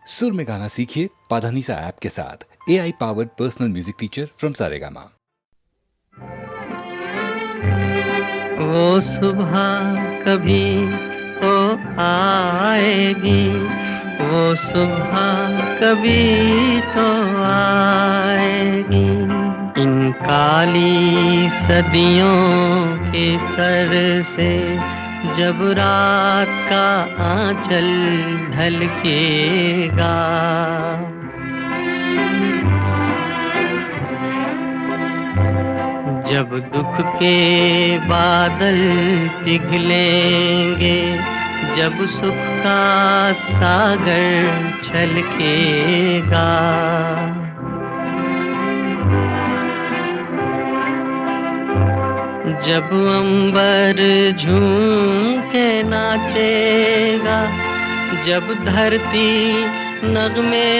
सुर में गाना सीखिए पाधानीसा ऐप के साथ। AI powered personal music teacher from Saregama. वो सुबह कभी तो आएगी, वो सुबह कभी तो आएगी। इन काली सदियों के सर से जब रात का आंचल ढलकेगा, जब दुख के बादल पिघलेंगे, जब सुख का सागर छलकेगा, जब अंबर झूम के नाचेगा, जब धरती नगमे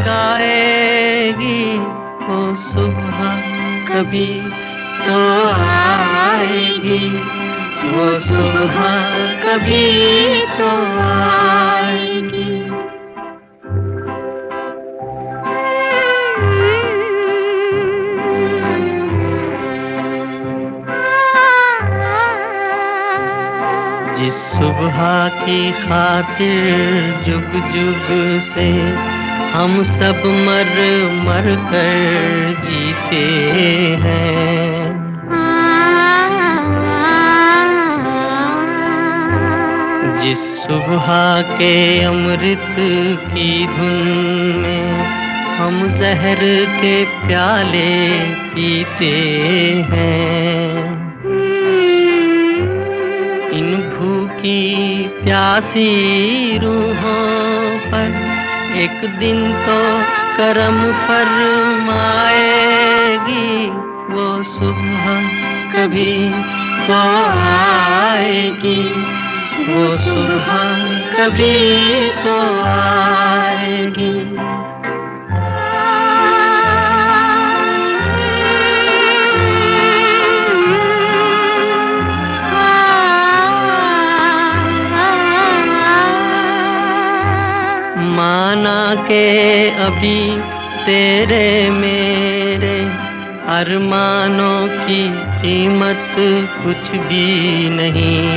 गाएगी, वो सुबह कभी तो आएगी, वो सुबह कभी तो आएगी। जिस सुबह की खातिर जुग जुग से हम सब मर मर कर जीते हैं, जिस सुबह के अमृत की धुन में हम जहर के प्याले पीते हैं, इन भूखी प्यासी रूहों पर एक दिन तो करम फरमाएगी, वो सुबह कभी तो आएगी, वो सुबह कभी तो आएगी। माना के अभी तेरे मेरे अरमानों की कीमत कुछ भी नहीं,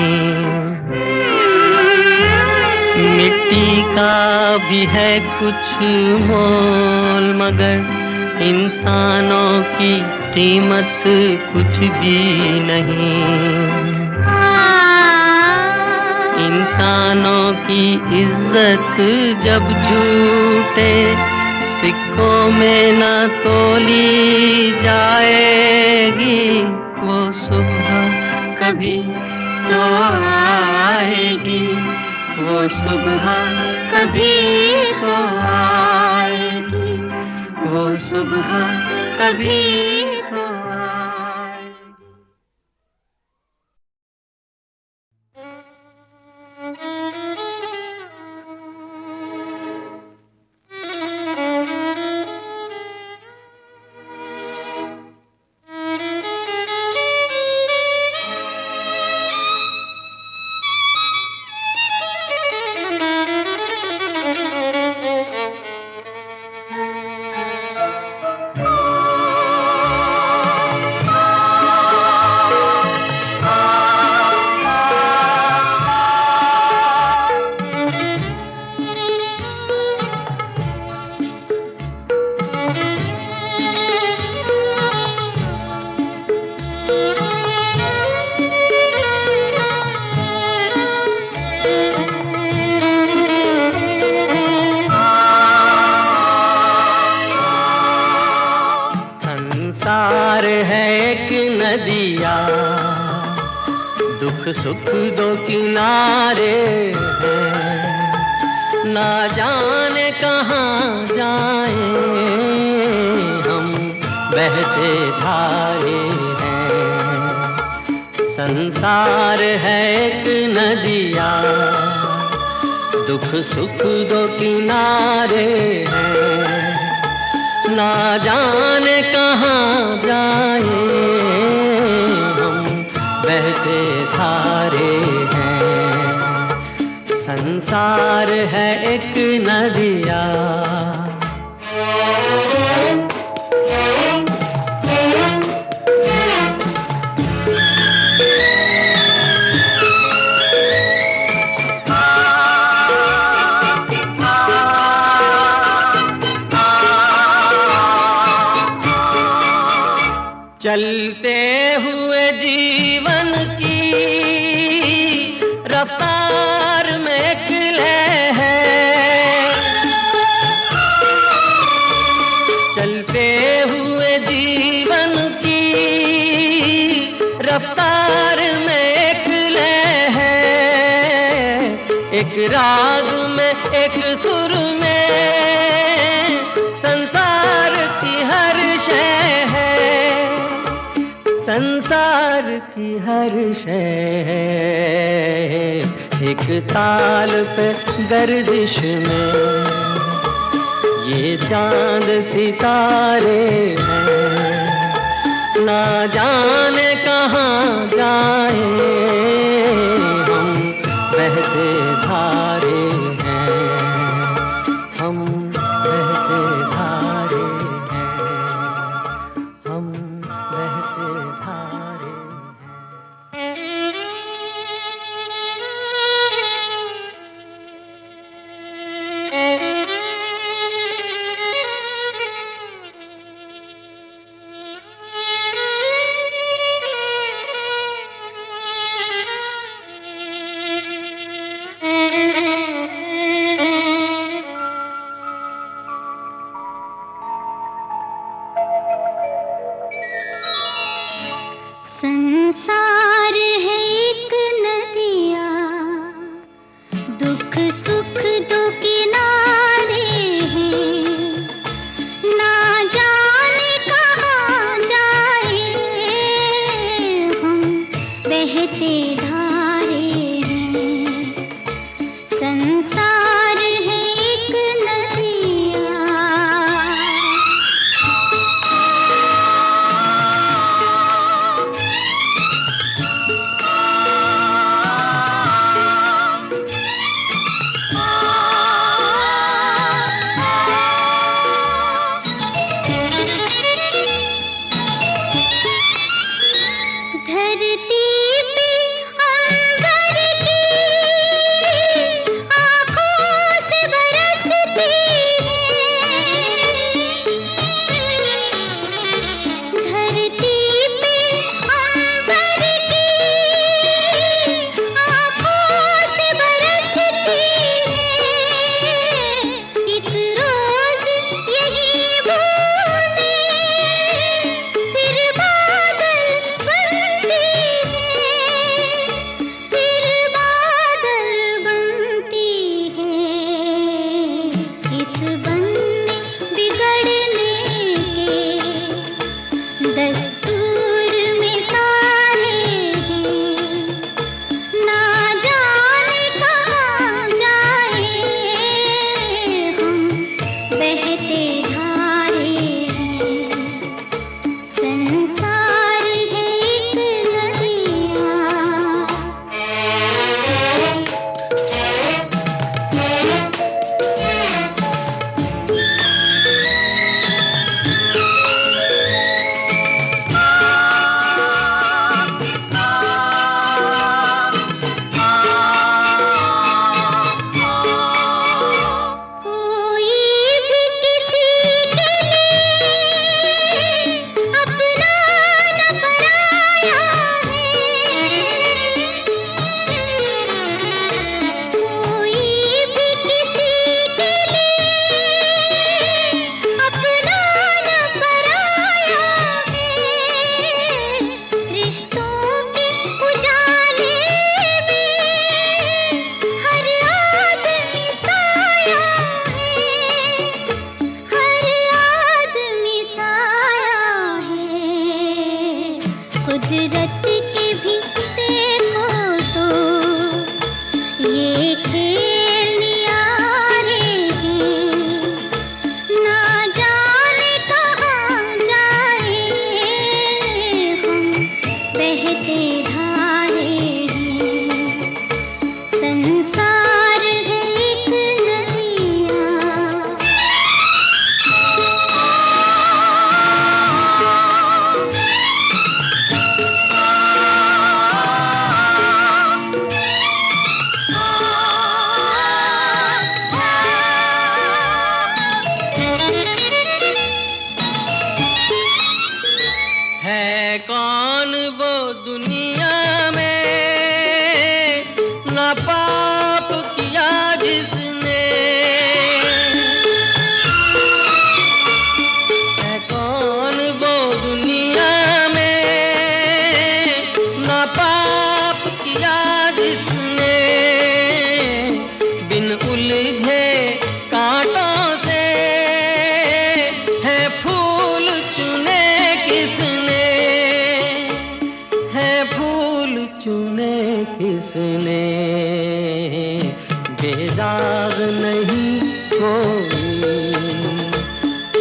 मिट्टी का भी है कुछ मोल, मगर इंसानों की कीमत कुछ भी नहीं। इंसानों की इज्जत जब झूठे सिक्कों में न तोली जाएगी, वो सुबह कभी तो आएगी, वो सुबह कभी तो आएगी, वो सुबह कभी तो आएगी। संसार है एक नदिया, दुख सुख दो किनारे हैं, ना जाने कहाँ जाएं हम बहते धारे हैं। संसार है एक नदिया, दुख सुख दो किनारे हैं, ना जाने कहाँ जाए हम बहते धारे हैं। संसार है एक नदिया। चलते हुए जीवन की रफ्तार में एक लय है। चलते हुए जीवन की रफ्तार में एक लय है। एक राग में एक सुर में संसार की हर शय है। संसार की हर शय एक ताल पे गर्दिश में। ये चांद सितारे हैं, ना जाने कहाँ जाए हम बहते धारे हैं। हम बहते धारे हैं, हम बहते धारे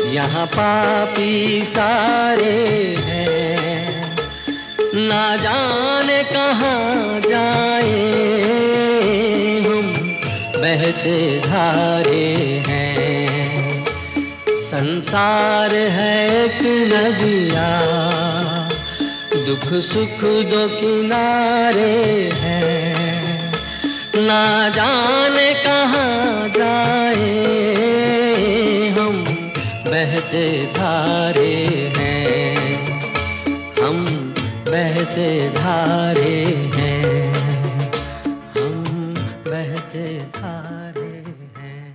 यहाँ पापी सारे हैं, ना जाने कहाँ जाए हम, बहते धारे हैं। संसार है एक नदिया, दुख सुख दो किनारे हैं, ना जाने कहाँ जाए हम, बहते धारे हैं, हम बहते धारे हैं, हम बहते धारे हैं।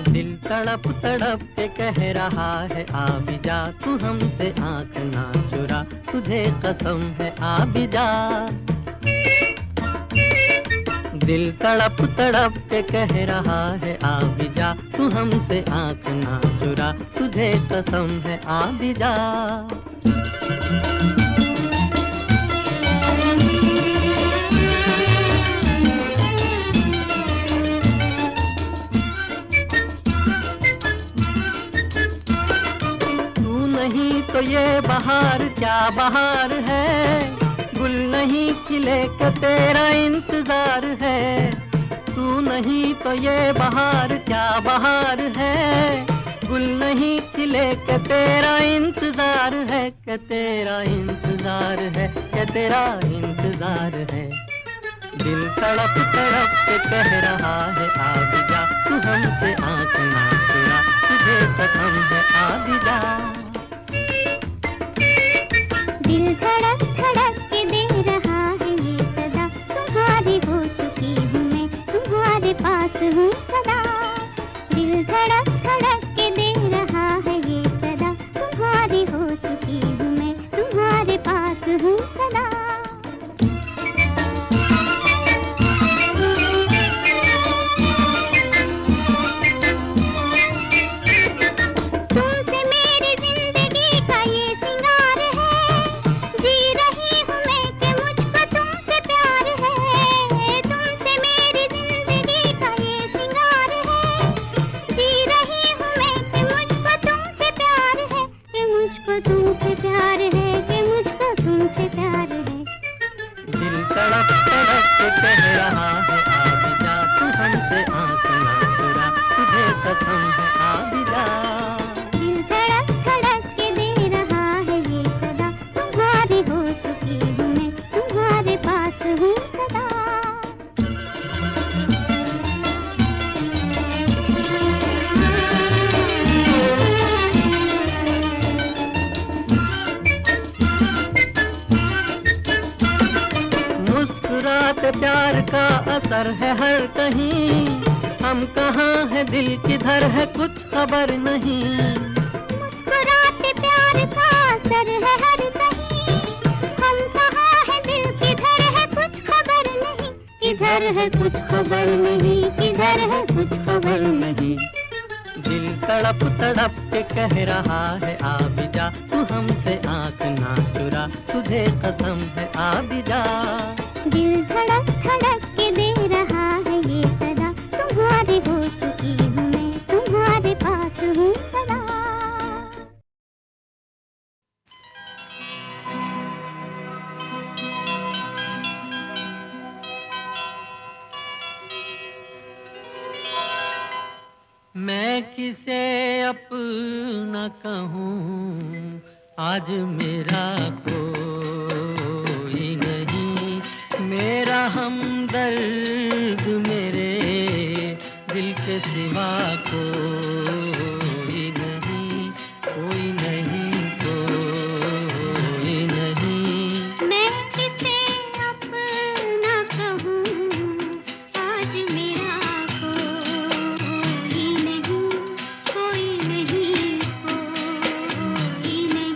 दिल तड़प तड़प के कह रहा है आ भी जा, तू हमसे आँख ना चुरा, तुझे कसम है आ भी जा। दिल तड़प तड़प के कह रहा है आ भी जा, तू हमसे आँख ना चुरा, तुझे कसम है आ भी जा। तू नहीं तो ये बहार क्या बहार है, गुल नहीं खिले का तेरा इंतजार है। तू नहीं तो ये बहार क्या बहार है, गुल नहीं खिले का तेरा इंतजार है, कि तेरा इंतजार है, कि तेरा इंतजार है। दिल तड़प तड़प के कह रहा है आ भी जा, तू हमसे आँख ना चुरा, तुझे कसम है आ भी जा। दिल धड़क धड़क के दे रहा है ये सदा, तुम्हारी हो चुकी हूँ मैं, तुम्हारे पास हूँ सदा। दिल धड़क धड़क के दे रहा है ये सदा, तुम्हारी हो चुकी हूँ मैं, तुम्हारे पास हूँ सदा। तुमसे प्यार है कि मुझको तुमसे प्यार है। दिल तड़प तड़प के कह रहा है आ भी जा, तू हमसे आँख ना चुरा, तुझे कसम है आ भी जा। दिल धड़क धड़क के दे रहा है ये सदा, तुम्हारी हो चुकी हूँ मैं, तुम्हारे पास हूँ सदा। मुस्कुराते प्यार का असर है हर कहीं, हम कहाँ है दिल किधर है कुछ खबर नहीं। मुस्कुराते प्यार का असर है हर कहीं, हम कहाँ है दिल किधर है कुछ खबर नहीं। किधर है कुछ खबर नहीं, किधर है कुछ खबर नहीं। दिल तड़प तड़प के कह रहा है आ भी जा, तू हमसे आँख ना चुरा, तुझे कसम है आ भी जा। दिल धड़क धड़क के दे रहा है ये सदा, तुम्हारी हो चुकी हूँ मैं, तुम्हारे पास हूँ सदा। मैं किसे अपना कहूँ, आज मेरा कोई नहीं, मेरा हमदर्द मेरे दिल के सिवा कोई नहीं, कोई नहीं, कोई नहीं। मैं किसे अपना कहूँ, आज मेरा कोई नहीं, कोई नहीं, कोई नहीं।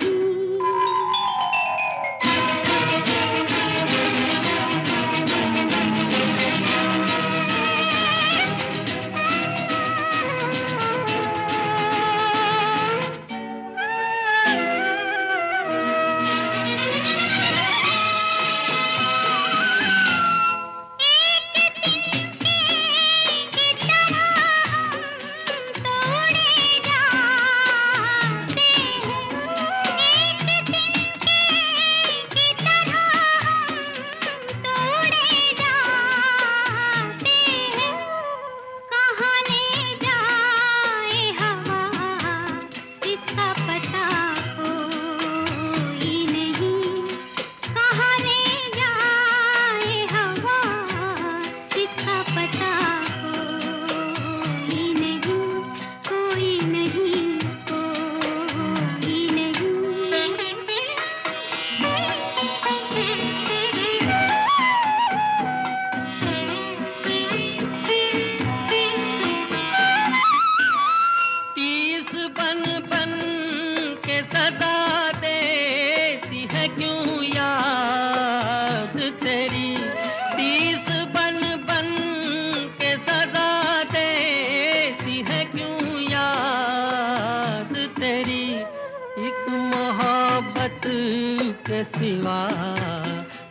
सिवा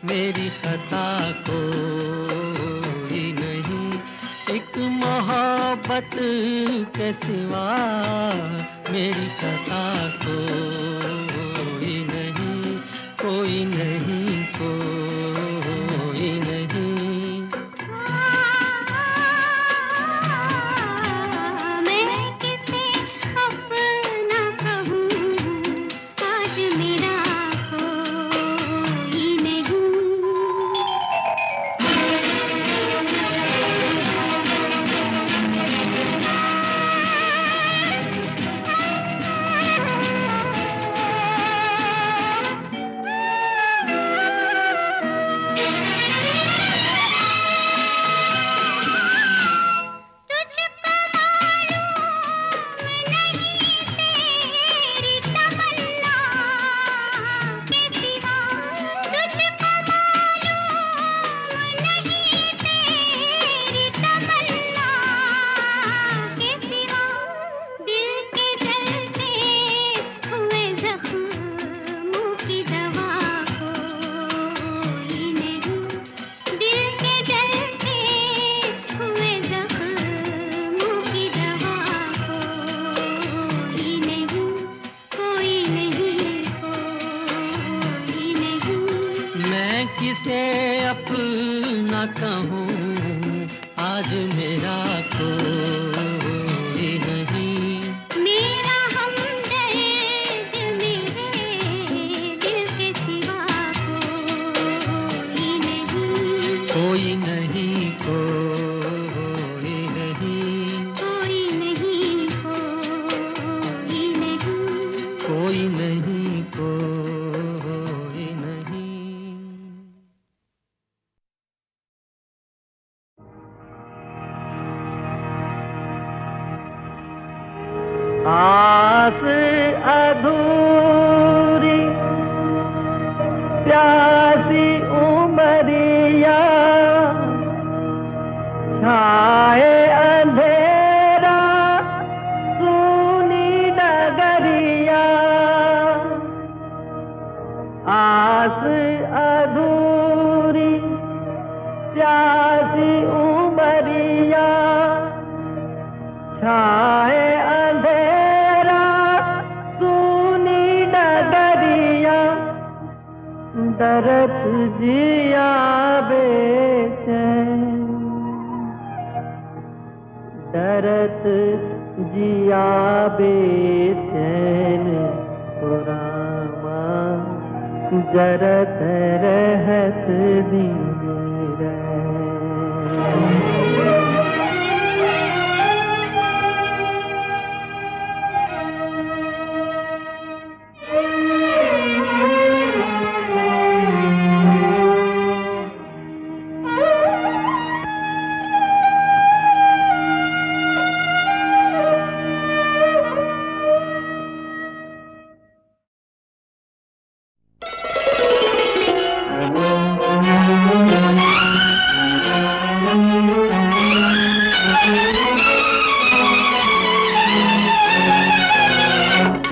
मेरी खता कोई नहीं, एक मोहब्बत के सिवा मेरी खता कोई नहीं, कोई नहीं, कोई नहीं। मैं किसे अपना कहूँ, आज मेरा कोई नहीं। किसे अपना कहूँ, आज मेरा कोई नहीं। मेरा हमदर्द मेरे दिल के सिवा कोई नहीं, कोई नहीं, कोई नहीं, कोई नहीं, कोई नहीं, कोई नहीं, कोई नहीं। आस अधूरी प्यासी उमरिया, छाए अंधेरा सुनी नगरिया। आस अधूरी प्यासी उमरिया, छाए दरद जिया बेचैन, दरद जिया बेचैन पुरामा, जरत रहत दिन रैन।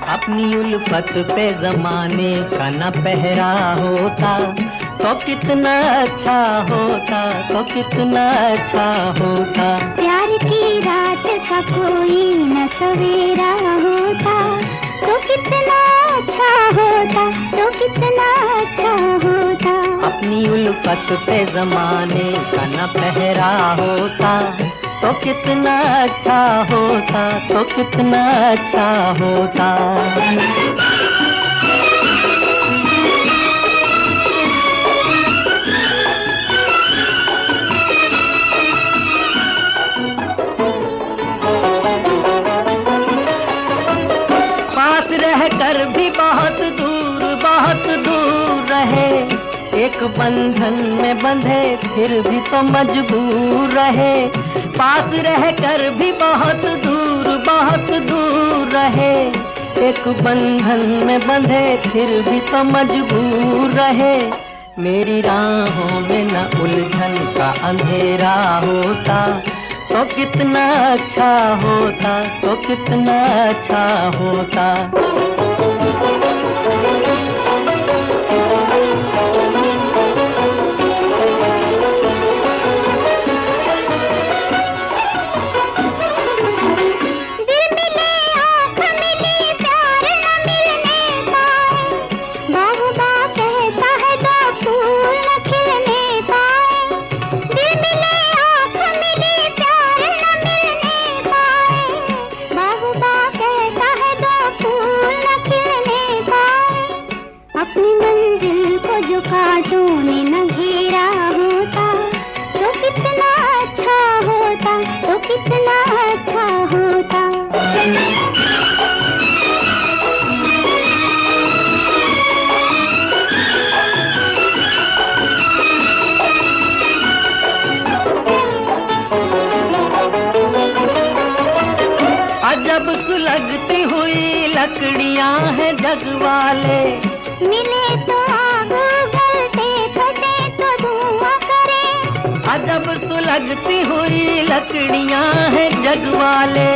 अपनी उल्फत पे जमाने का न पहरा होता तो कितना अच्छा होता, तो कितना अच्छा होता। प्यार की रात का कोई न सवेरा होता तो कितना अच्छा होता, तो कितना अच्छा होता। अपनी उल्फत पे जमाने का न पहरा होता तो कितना अच्छा होता, तो कितना अच्छा होता। पास रहकर भी बहुत दूर रहे, एक बंधन में बंधे फिर भी तो मजबूर रहे। पास रहकर भी बहुत दूर रहे, एक बंधन में बंधे फिर भी तो मजबूर रहे। मेरी राहों में न उलझन का अंधेरा होता तो कितना अच्छा होता, तो कितना अच्छा होता। सुलगती हुई लकड़ियां हैं जग वाले। मिले तो आग उगलते, छटे तो धुआं करे। अजब सुलगती हुई लकड़ियां हैं जग वाले।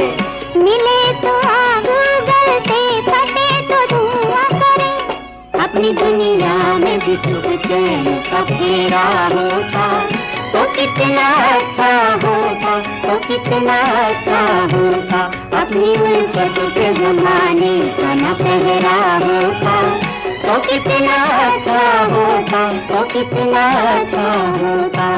मिले तो आग उगलते, छटे तो धुआं करे। अपनी दुनिया में भी सुख चैन का फेरा होता तो कितना अच्छा होता, तो कितना अच्छा होता। अपनी उल्फत के जमाने का न पहरा होता तो कितना अच्छा होता, तो कितना अच्छा होता।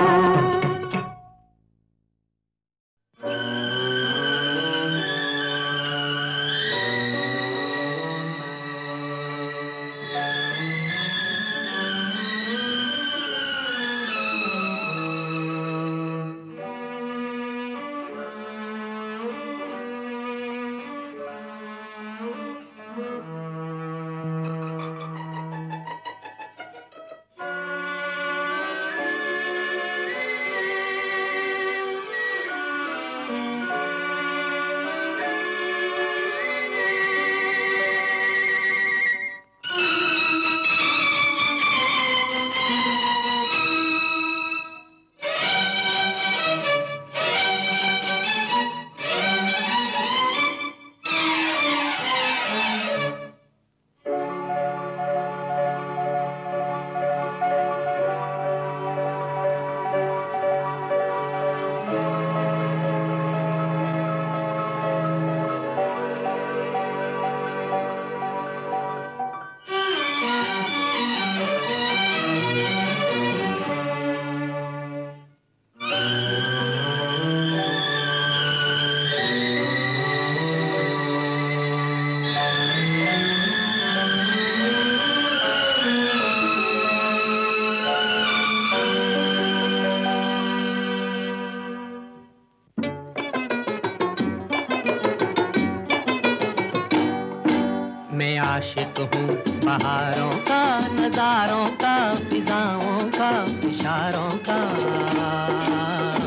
मैं आशिक हूँ बहारों का, नजारों का, फिजाओं का, इशारों का।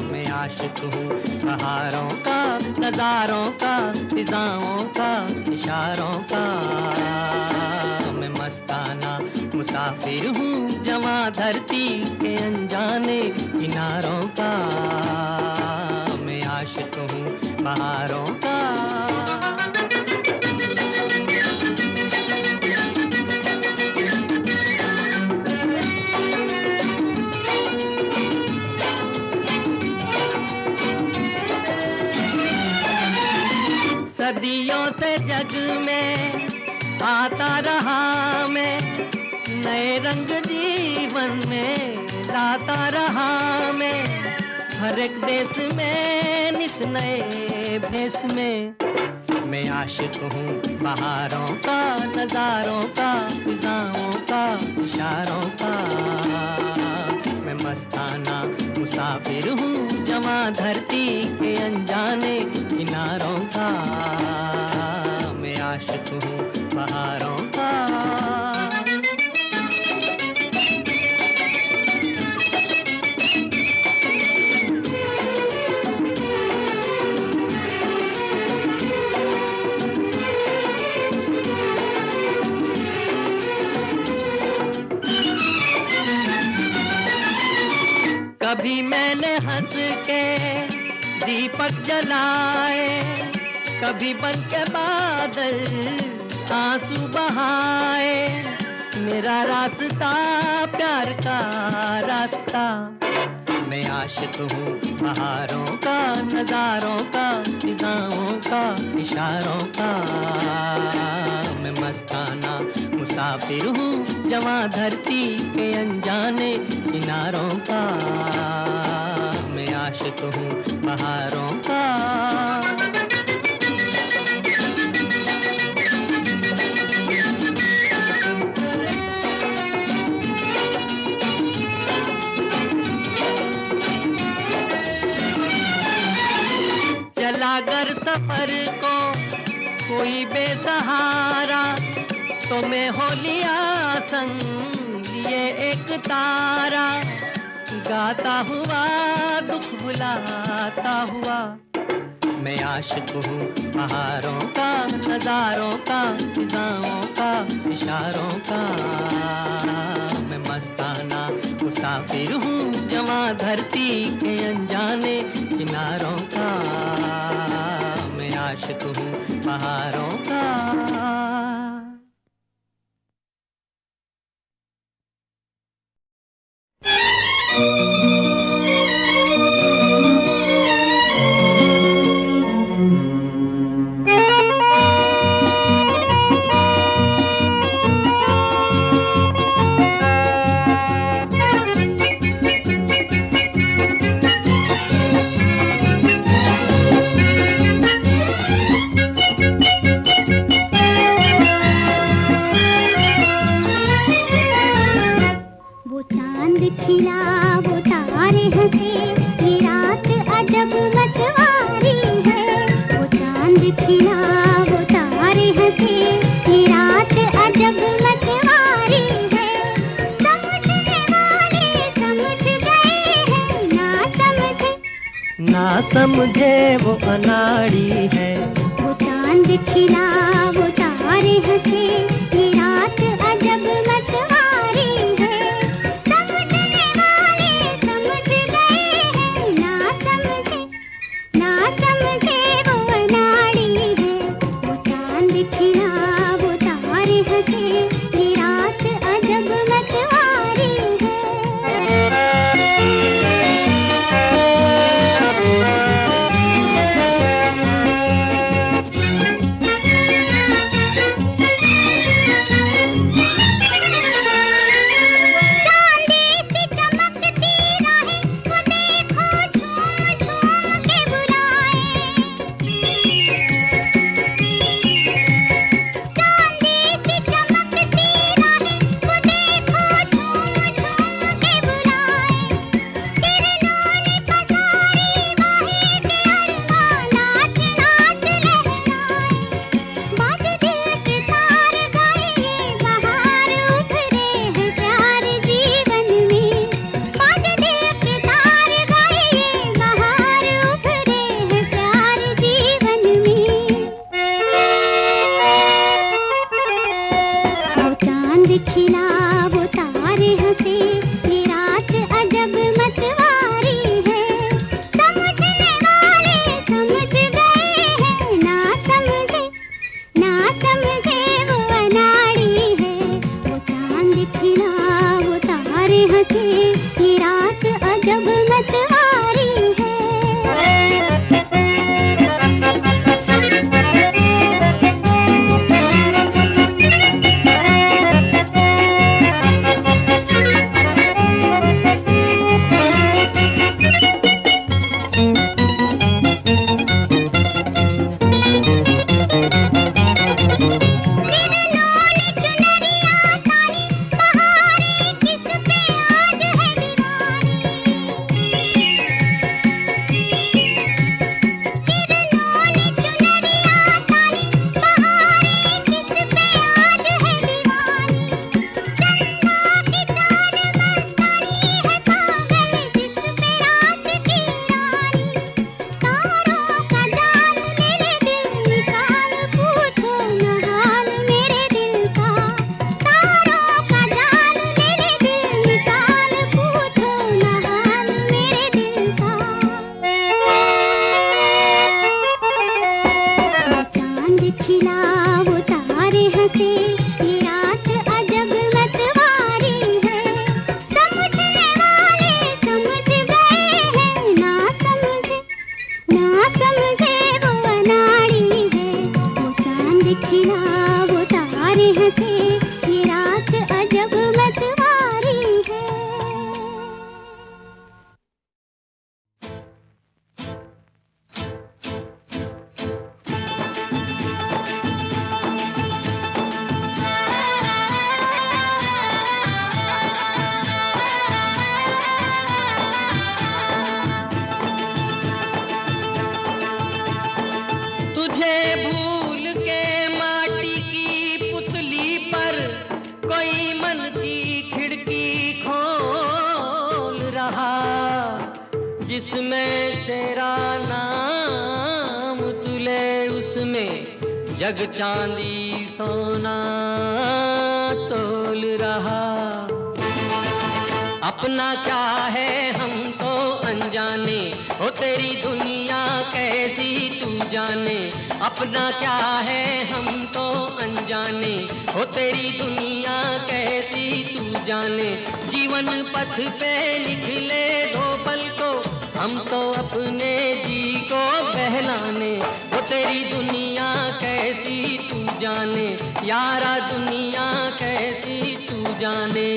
मैं आशिक हूँ बहारों का, नजारों का, फिजाओं का, इशारों का। मैं मस्ताना मुसाफिर हूँ जवां धरती के अनजाने किनारों का। मैं आशिक हूँ बहारों का। सदियों से जग में आता रहा मैं, नए रंग जीवन में लाता रहा मैं। हर एक देश में नित नए भेष में। मैं आशिक हूँ बहारों का, नजारों का, फिजाओं का, इशारों का। मैं मस्ताना मुसाफिर हूँ जवां धरती के अनजाने किनारों का। मैं आशिक हूँ बहारों का। कभी मैंने हंस के दीपक जलाए, कभी बन के बादल आंसू बहाए। मेरा रास्ता प्यार का रास्ता। मैं आशिक हूँ बहारों का, नजारों का, फिजाओं का, इशारों का। मैं मस्ताना मुसाफिर हूँ जवां धरती के अनजाने किनारों का। मैं आशिक हूँ बहारों का। चला अगर सफर को कोई बेसहारा, तो मैं हो लिया संग लिए एक तारा। गाता हुआ दुख बुलाता हुआ मैं आशिक हूँ बहारों का, नजारों का, फिजाओं का, इशारों का। मैं मस्ताना मुसाफिर हूँ जवां धरती के अनजाने किनारों का। मैं आशिक हूँ बहारों का। वो चांद खिला वो तारे हंसे, ये रात अजब मतवारी है। वो चांद खिला वो तारे हंसे, ये रात अजब मतवारी है। समझने वाले समझ गए हैं, ना समझे ना समझे वो अनाड़ी है। वो चांद खिला वो तारे हंसे, ये रात अजब मतवारी है। समझने वाले समझ गए हैं, ना समझे वो अनाड़ी है। वो चांद खिला वो तारे हंसे, ये रात अजब मतवारी है। खिला वो तारे हंसे, ये रात अजब मतवारी है। समझने वाले समझ गए हैं, ना समझे वो अनाड़ी है। वो चांद खिला वो तारे हंसे, ये रात अजब मतवारी है। खिला वो तारे हंसे, ये रात अजब मतवारी है। समझने वाले समझ गए हैं, ना समझे वो अनाड़ी है। वो चांद खिला वो तारे हंसे, ये रात अजब मतवारी है। जिसमें तेरा नाम जग चांदी सोना तोल रहा। अपना क्या है हम तो अनजाने, हो तेरी दुनिया कैसी तू जाने। अपना क्या है हम तो अनजाने, हो तेरी दुनिया कैसी तू जाने। जीवन पथ पे निकले दो पल को, हम तो अपने जी को बहलाने। हो तेरी दुनिया कैसी तू जाने, यारा दुनिया कैसी तू जाने।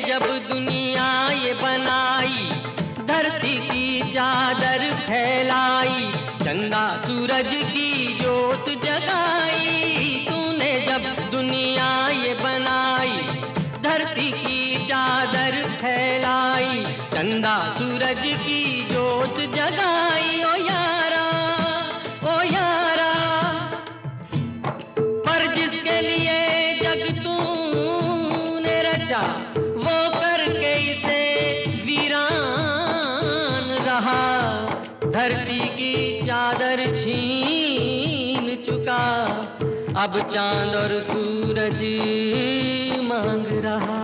जब दुनिया ये बनाई, धरती की चादर फैलाई, चंदा सूरज की जोत जगाई। तूने जब दुनिया ये बनाई, धरती की चादर फैलाई, चंदा सूरज की जोत जगाई। ओ यारा, ओ यारा, पर जिसके लिए जग तूने रचा, वो करके इसे वीरान रहा। धरती की चादर छीन चुका, अब चांद और सूरज मांग रहा।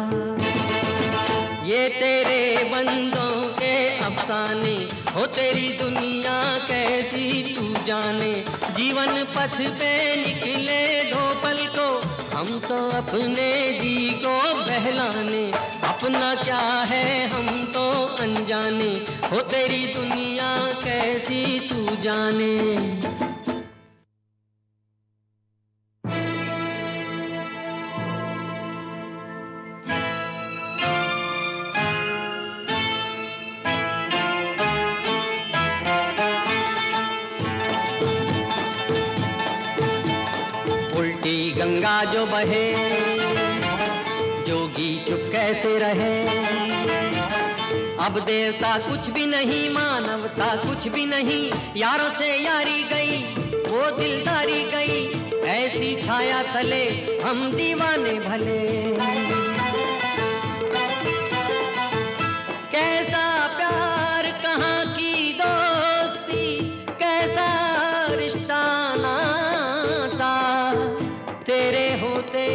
ये तेरे बंदों के अफसाने, हो तेरी दुनिया कैसी तू जाने। जीवन पथ पे निकले दो पल को, हम तो अपने जी को बहलाने। अपना क्या है हम तो अनजाने, हो तेरी दुनिया कैसी तू जाने। उल्टी गंगा जो बहे, जोगी चुप कैसे रहे। अब देवता कुछ भी नहीं, मानवता कुछ भी नहीं, यारों से यारी गई, वो दिलदारी गई। ऐसी छाया तले हम दीवाने भले। कैसा प्यार, कहाँ की दोस्ती, कैसा रिश्ता नाता, तेरे होते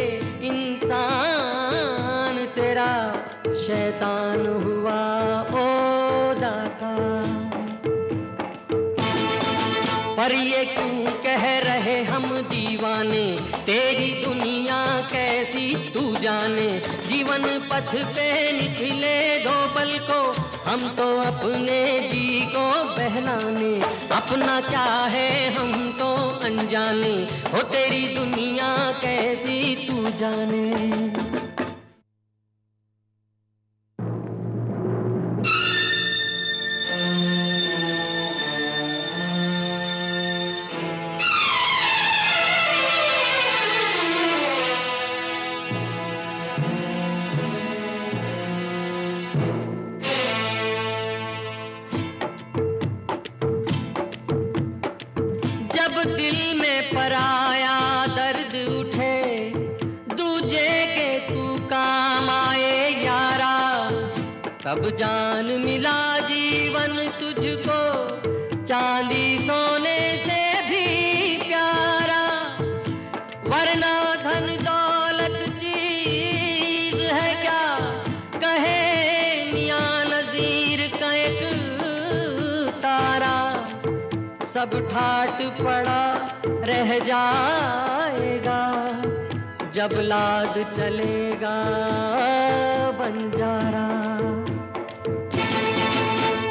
इंसान तेरा शैतान हुआ ओ दाता। पर ये क्यों कह रहे हम दीवाने, तेरी दुनिया कैसी तू जाने। जीवन पथ पे निकले दो पल को, हम तो अपने जी को बहलाने। अपना क्या है हम तो अनजाने, हो तेरी दुनिया कैसी तू जाने। जब दिल में पराया दर्द उठे, दूजे के तू काम आए यारा। तब जान मिला जीवन तुझको, चांदी सोने से भी प्यारा। वरना धन दौलत चीज है क्या, कहे मियां नजीर का एक तारा। सब ठाट पड़ा रह जाएगा, जब लाद चलेगा बंजारा।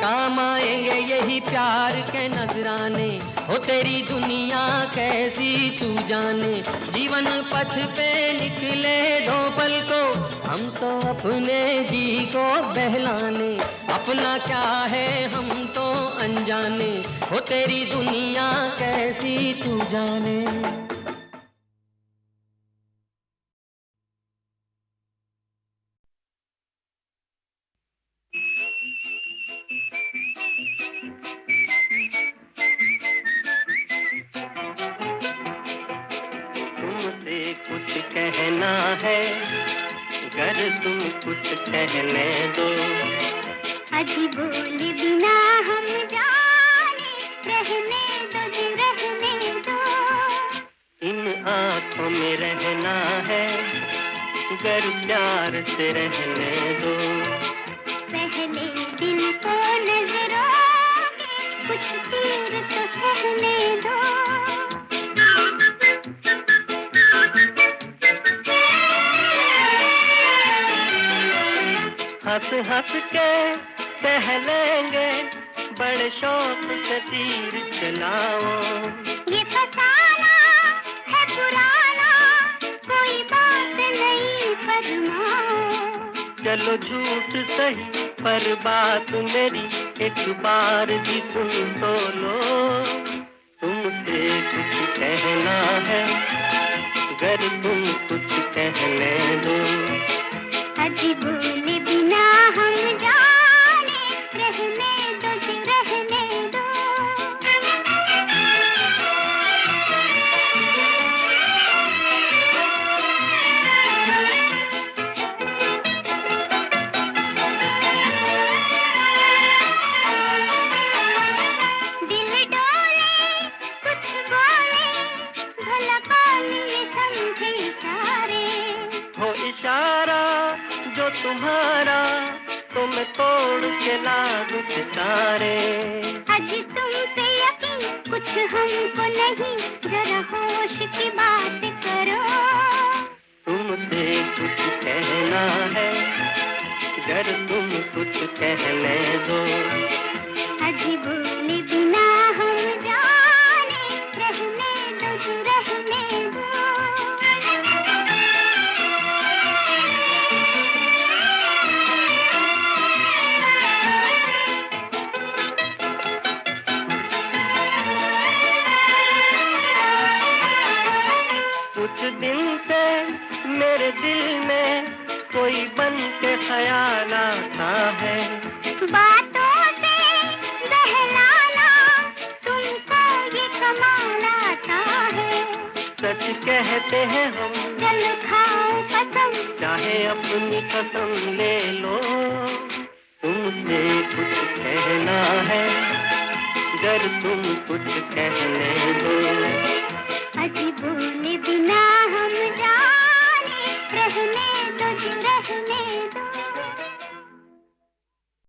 काम आएंगे यही प्यार के नजराने, हो तेरी दुनिया कैसी तू जाने। जीवन पथ पे निकले दो पल को, हम तो अपने जी को बहलाने। अपना क्या है हम तो अनजाने, हो तेरी दुनिया कैसी तू जाने। कहना है, गर तुम कुछ कहने दो। अजी बोले बिना हम जाने, रहने दो जी रहने दो। इन आँखों में रहना है, गर प्यार से रहने दो। पहले दिल को नजरों में कुछ तीर तो सहने दो। हंस हंस के कह लेंगे, बड़े शौक से तीर चलाओ। ये फसाना है पुराना, कोई बात नहीं फरमाओ। चलो झूठ सही पर बात मेरी एक बार भी सुन तो लो। तुमसे कुछ कहना है, गर तुम कुछ कहने दो। अजी बोले बिना हम जाने, रहने दो जी रहने दो। दिल डोले कुछ बोले, भला कौन ये समझे इशारे। हो इशारा जो तुम्हारा, तो मैं तोड़ के ला दूं सितारे। अजी तुम पे यकीन कुछ हमको नहीं, जरा होश की बात करो। तुमसे कुछ कहना है, गर तुम कुछ कहने दो। अजी बोले बिना हम जाने, रहने दो जी रहने दो। कुछ दिन से मेरे दिल में कोई बन के ख्याल आता है। बातों से बहलाना, तुमको ये कमाल आता है। सच कहते हैं हम, चल खाओ कसम, चाहे अपनी कसम ले लो। तुमसे कुछ कहना है, गर तुम कुछ कहने दो।